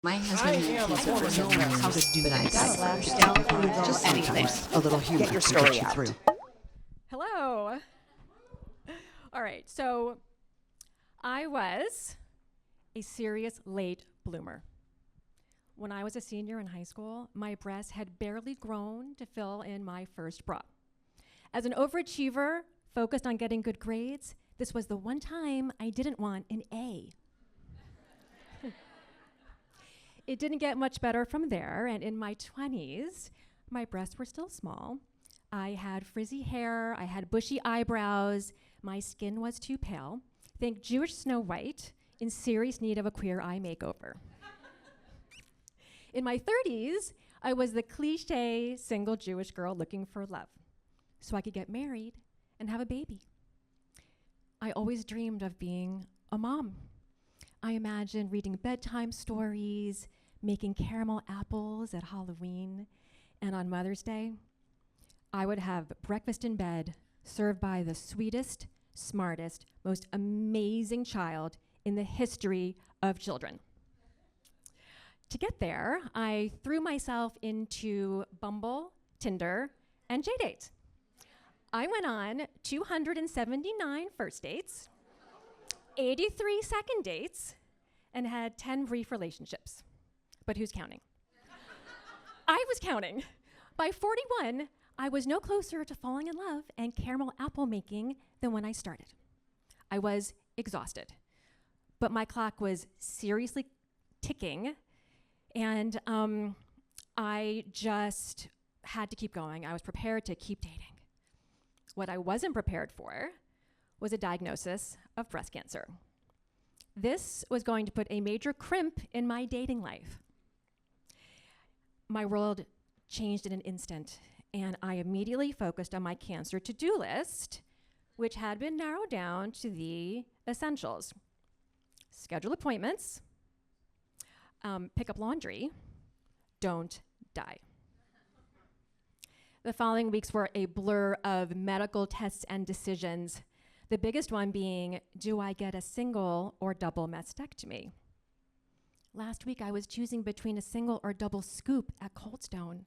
My husband teaches us how to do that. Gotta laugh down before you go Just anything. sometimes a little humor Get your can story get you out. through. Hello. All right, so I was a serious late bloomer. When I was a senior in high school, my breasts had barely grown to fill in my first bra. As an overachiever focused on getting good grades, this was the one time I didn't want an A. It didn't get much better from there, and in my 20s, my breasts were still small. I had frizzy hair, I had bushy eyebrows, my skin was too pale. Think Jewish Snow White in serious need of a queer eye makeover. In my 30s, I was the cliche single Jewish girl looking for love, so I could get married and have a baby. I always dreamed of being a mom. I imagined reading bedtime stories, making caramel apples at Halloween, and on Mother's Day, I would have breakfast in bed served by the sweetest, smartest, most amazing child in the history of children. To get there, I threw myself into Bumble, Tinder, and JDate. I went on 279 first dates, 83 second dates, and had 10 brief relationships. But who's counting? I was counting. By 41, I was no closer to falling in love and caramel apple making than when I started. I was exhausted, but my clock was seriously ticking, and I just had to keep going. I was prepared to keep dating. What I wasn't prepared for was a diagnosis of breast cancer. This was going to put a major crimp in my dating life. My world changed in an instant, and I immediately focused on my cancer to-do list, which had been narrowed down to the essentials. Schedule appointments, pick up laundry, don't die. The following weeks were a blur of medical tests and decisions, the biggest one being, do I get a single or double mastectomy? Last week, I was choosing between a single or double scoop at Cold Stone.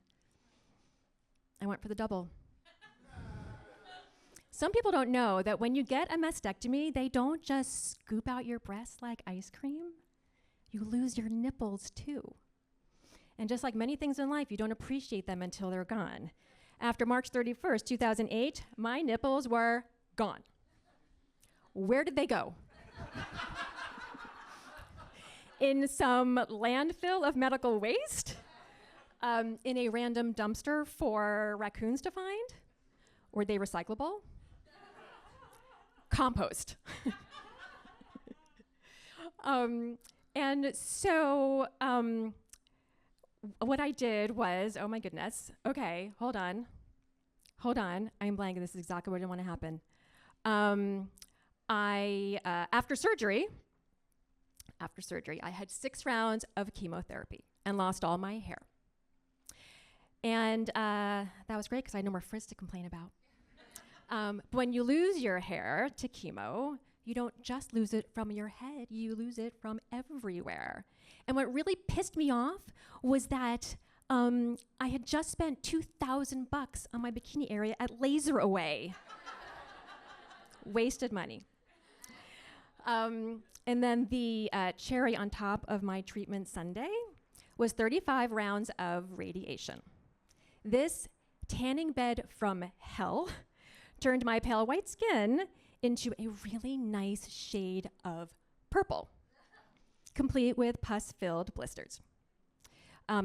I went for the double. Some people don't know that when you get a mastectomy, they don't just scoop out your breasts like ice cream. You lose your nipples too. And just like many things in life, you don't appreciate them until they're gone. After March 31st, 2008, my nipples were gone. Where did they go? In some landfill of medical waste? In a random dumpster for raccoons to find? Were they recyclable? Compost. And so what I did was, oh my goodness, okay, hold on, I'm blanking, this is exactly what I want to happen. After surgery, I had 6 rounds of chemotherapy and lost all my hair. And that was great because I had no more frizz to complain about. When you lose your hair to chemo, you don't just lose it from your head, you lose it from everywhere. And what really pissed me off was that I had just spent $2,000 on my bikini area at Laser Away. Wasted money. And then the cherry on top of my treatment sundae was 35 rounds of radiation. This tanning bed from hell turned my pale white skin into a really nice shade of purple, complete with pus-filled blisters.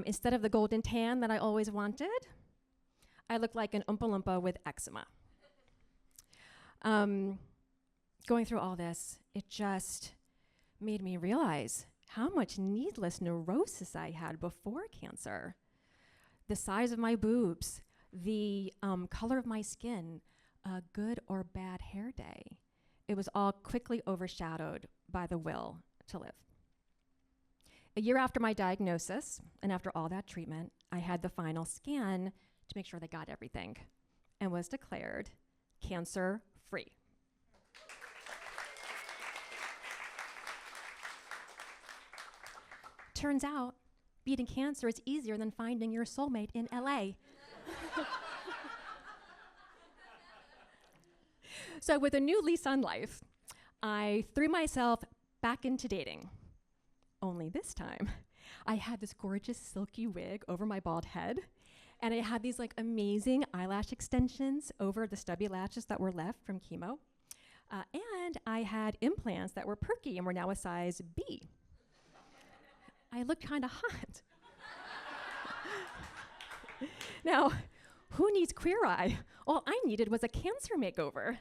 Instead of the golden tan that I always wanted, I looked like an Oompa Loompa with eczema. Going through all this, it just made me realize how much needless neurosis I had before cancer. The size of my boobs, the color of my skin, a good or bad hair day. It was all quickly overshadowed by the will to live. A year after my diagnosis, and after all that treatment, I had the final scan to make sure they got everything, and was declared cancer-free. Turns out beating cancer is easier than finding your soulmate in LA. So with a new lease on life, I threw myself back into dating. Only this time, I had this gorgeous silky wig over my bald head, and I had these like amazing eyelash extensions over the stubby lashes that were left from chemo. And I had implants that were perky and were now a size B. I looked kind of hot. Now, who needs Queer Eye? All I needed was a cancer makeover.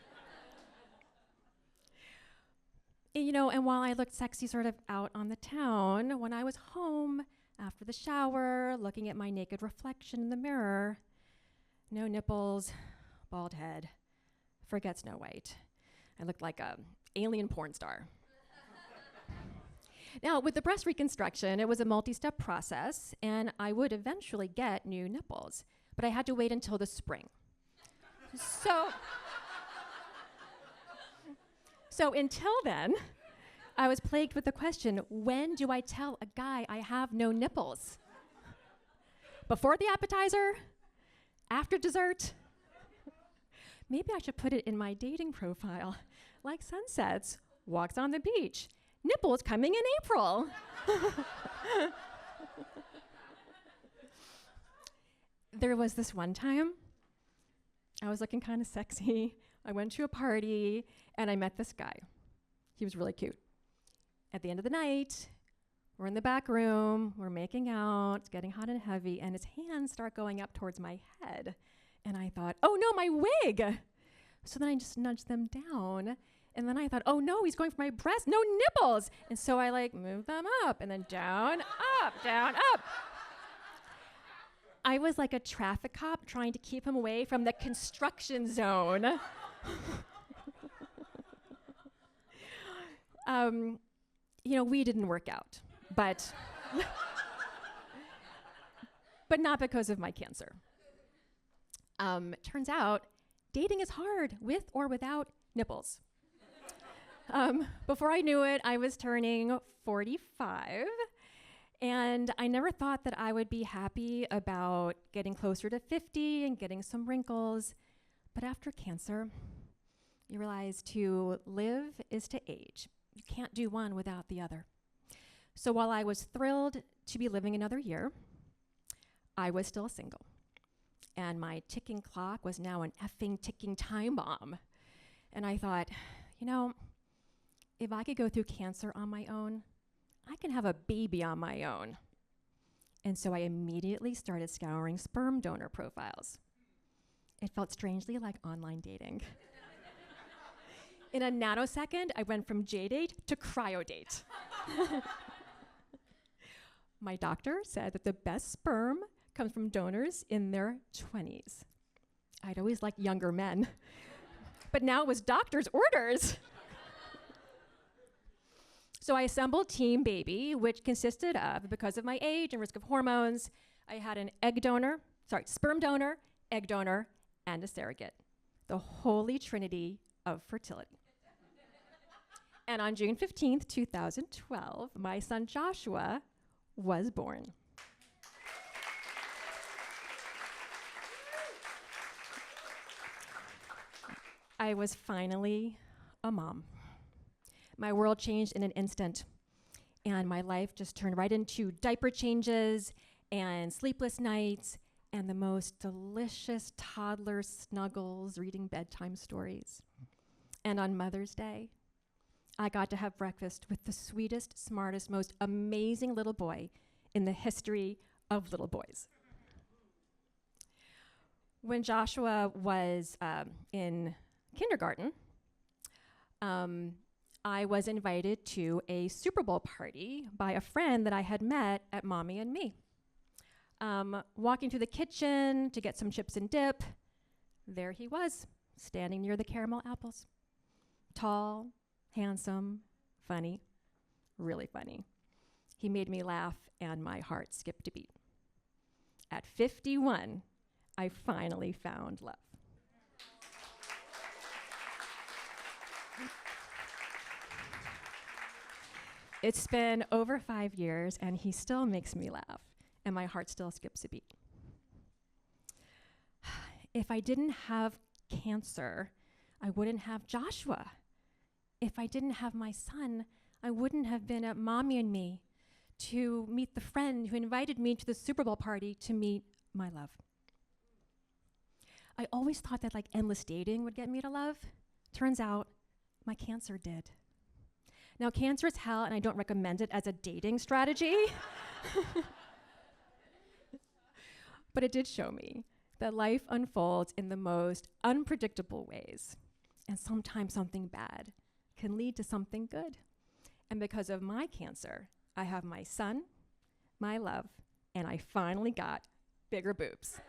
And while I looked sexy sort of out on the town, when I was home after the shower, looking at my naked reflection in the mirror, no nipples, bald head, forget Snow White. I looked like an alien porn star. Now, with the breast reconstruction, it was a multi-step process, and I would eventually get new nipples, but I had to wait until the spring. So until then, I was plagued with the question, when do I tell a guy I have no nipples? Before the appetizer? After dessert? Maybe I should put it in my dating profile, like sunsets, walks on the beach, nipples coming in April. There was this one time, I was looking kind of sexy. I went to a party, and I met this guy. He was really cute. At the end of the night, we're in the back room, we're making out, it's getting hot and heavy, and his hands start going up towards my head. And I thought, oh no, my wig! So then I just nudged them down, and then I thought, oh no, he's going for my breast, no nipples! And so I moved them up, and then down, up, down, up. I was like a traffic cop trying to keep him away from the construction zone. We didn't work out, but not because of my cancer. Turns out, dating is hard with or without nipples. Before I knew it, I was turning 45, and I never thought that I would be happy about getting closer to 50 and getting some wrinkles. But after cancer, you realize to live is to age. You can't do one without the other. So while I was thrilled to be living another year, I was still single. And my ticking clock was now an effing ticking time bomb. And I thought, if I could go through cancer on my own, I can have a baby on my own. And so I immediately started scouring sperm donor profiles. It felt strangely like online dating. In a nanosecond, I went from J-date to cryo-date. My doctor said that the best sperm comes from donors in their 20s. I'd always liked younger men, but now it was doctor's orders. So I assembled Team Baby, which consisted of, because of my age and risk of hormones, I had an sperm donor, egg donor, and a surrogate. The holy trinity of fertility. And on June 15th, 2012, my son Joshua was born. I was finally a mom. My world changed in an instant, and my life just turned right into diaper changes and sleepless nights and the most delicious toddler snuggles reading bedtime stories. And on Mother's Day, I got to have breakfast with the sweetest, smartest, most amazing little boy in the history of little boys. When Joshua was in kindergarten, I was invited to a Super Bowl party by a friend that I had met at Mommy and Me. Walking through the kitchen to get some chips and dip, there he was, standing near the caramel apples. Tall, handsome, funny, really funny. He made me laugh and my heart skipped a beat. At 51, I finally found love. It's been over 5 years and he still makes me laugh. and my heart still skips a beat. If I didn't have cancer, I wouldn't have Joshua. If I didn't have my son, I wouldn't have been at Mommy and Me to meet the friend who invited me to the Super Bowl party to meet my love. I always thought that like endless dating would get me to love. Turns out my cancer did. Now, cancer is hell, and I don't recommend it as a dating strategy. But it did show me that life unfolds in the most unpredictable ways. And sometimes something bad can lead to something good. And because of my cancer, I have my son, my love, and I finally got bigger boobs.